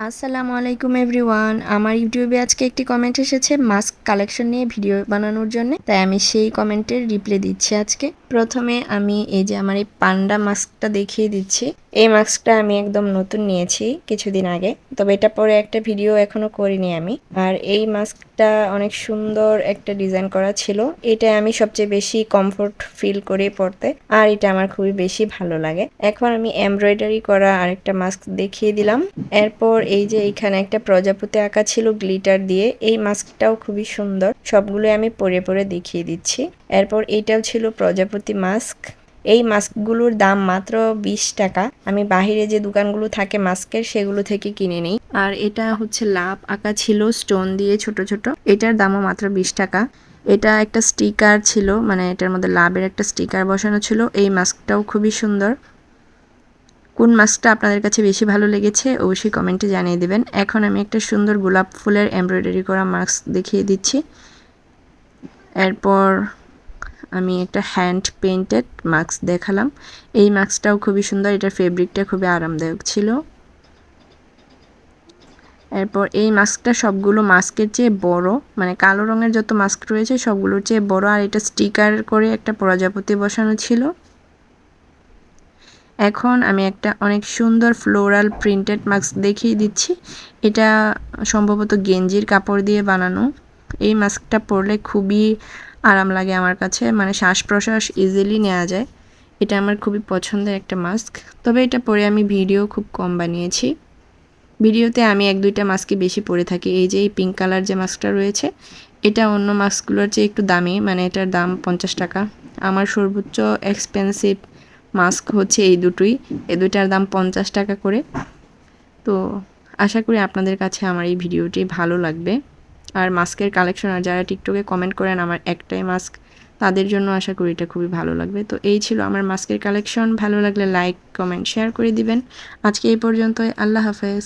আসসালামু আলাইকুম এভরিওয়ান। আমার ইউটিউবে আজকে একটি কমেন্ট এসেছে মাস্ক কালেকশন নিয়ে ভিডিও বানানোর জন্য, তাই আমি সেই কমেন্টের রিপ্লাই দিচ্ছি আজকে। প্রথমে আমি এই যে আমার এই পান্ডা মাস্কটা দেখিয়ে দিচ্ছি। এই মাস্কটা আমি একদম নতুন নিয়েছি কিছুদিন আগে, তবে এটা পরে একটা ভিডিও এখনো করিনি আমি। আর এই মাস্কটা অনেক সুন্দর একটা ডিজাইন করা ছিল, এটা আমি সবচেয়ে বেশি কমফোর্ট ফিল করি পরতে, আর এটা আমার খুবই বেশি ভালো লাগে। এখন আমি এমব্রয়ডারি করা আরেকটা মাস্ক দেখিয়ে দিলাম। এরপর এই যে এইখানে একটা প্রজাপতি আঁকা ছিল গ্লিটার দিয়ে, এই মাস্কটাও খুবই সুন্দর। সবগুলো আমি পরে পরে দেখিয়ে দিচ্ছি। এরপর এইটাও ছিল প্রজাপতি মাস্ক। এই মাস্কগুলোর দাম মাত্র 20 টাকা। আমি বাহিরে যে দোকানগুলো থাকে মাস্কের সেগুলো থেকে কিনে নিই। আর এটা হচ্ছে লাভ আঁকা ছিল স্টোন দিয়ে ছোট ছোট, এটার দামও মাত্র 20 টাকা। এটা একটা স্টিকার ছিল, মানে এটার মধ্যে লাভের একটা স্টিকার বসানো ছিল। এই মাস্কটাও খুবই সুন্দর। কোন মাস্কটা আপনাদের কাছে বেশি ভালো লেগেছে অবশ্যই কমেন্টে জানিয়ে দেবেন। এখন আমি একটা সুন্দর গোলাপ ফুলের এমব্রয়ডারি করা মাস্ক দেখিয়ে দিচ্ছি। এরপর আমি একটা হ্যান্ড পেইন্টেড মাস্ক দেখালাম। এই মাস্কটাও খুবই সুন্দর, এটার ফেব্রিকটা খুবই আরামদায়ক ছিল। এরপর এই মাস্কটা সবগুলো মাস্কের চেয়ে বড়, মানে কালো রঙের যত মাস্ক রয়েছে সবগুলোর চেয়ে বড়। আর এটা স্টিকার করে একটা প্রজাপতি বসানো ছিল। এখন আমি একটা অনেক সুন্দর ফ্লোরাল প্রিন্টেড মাস্ক দেখিয়ে দিচ্ছি। এটা সম্ভবত গেঞ্জির কাপড় দিয়ে বানানো। এই মাস্কটা পরলে খুবই আরাম লাগে আমার কাছে, মানে শ্বাস প্রশ্বাস ইজিলি নেওয়া যায়। এটা আমার খুবই পছন্দের একটা মাস্ক, তবে এটা পরে আমি ভিডিও খুব কম বানিয়েছি। ভিডিওতে আমি 1-2টা মাস্কই বেশি পরে থাকি। এই যে এই পিঙ্ক কালার যে মাস্কটা রয়েছে, এটা অন্য মাস্কগুলোর চেয়ে একটু দামি, মানে এটার দাম 50 টাকা। আমার সর্বোচ্চ এক্সপেন্সিভ মাস্ক হচ্ছে এই দুটোই, এই দুইটার দাম 50 টাকা করে। তো আশা করি আপনাদের কাছে আমার এই ভিডিওটি ভালো লাগবে। আর মাস্কের কালেকশন, আর যারা টিকটকে কমেন্ট করেন আমার একটাই মাস্ক, তাদের জন্য আশা করি এটা খুবই ভালো লাগবে। তো এই ছিল আমার মাস্কের কালেকশন। ভালো লাগলে লাইক কমেন্ট শেয়ার করে দিবেন। আজকে এই পর্যন্তই। আল্লাহ হাফেজ।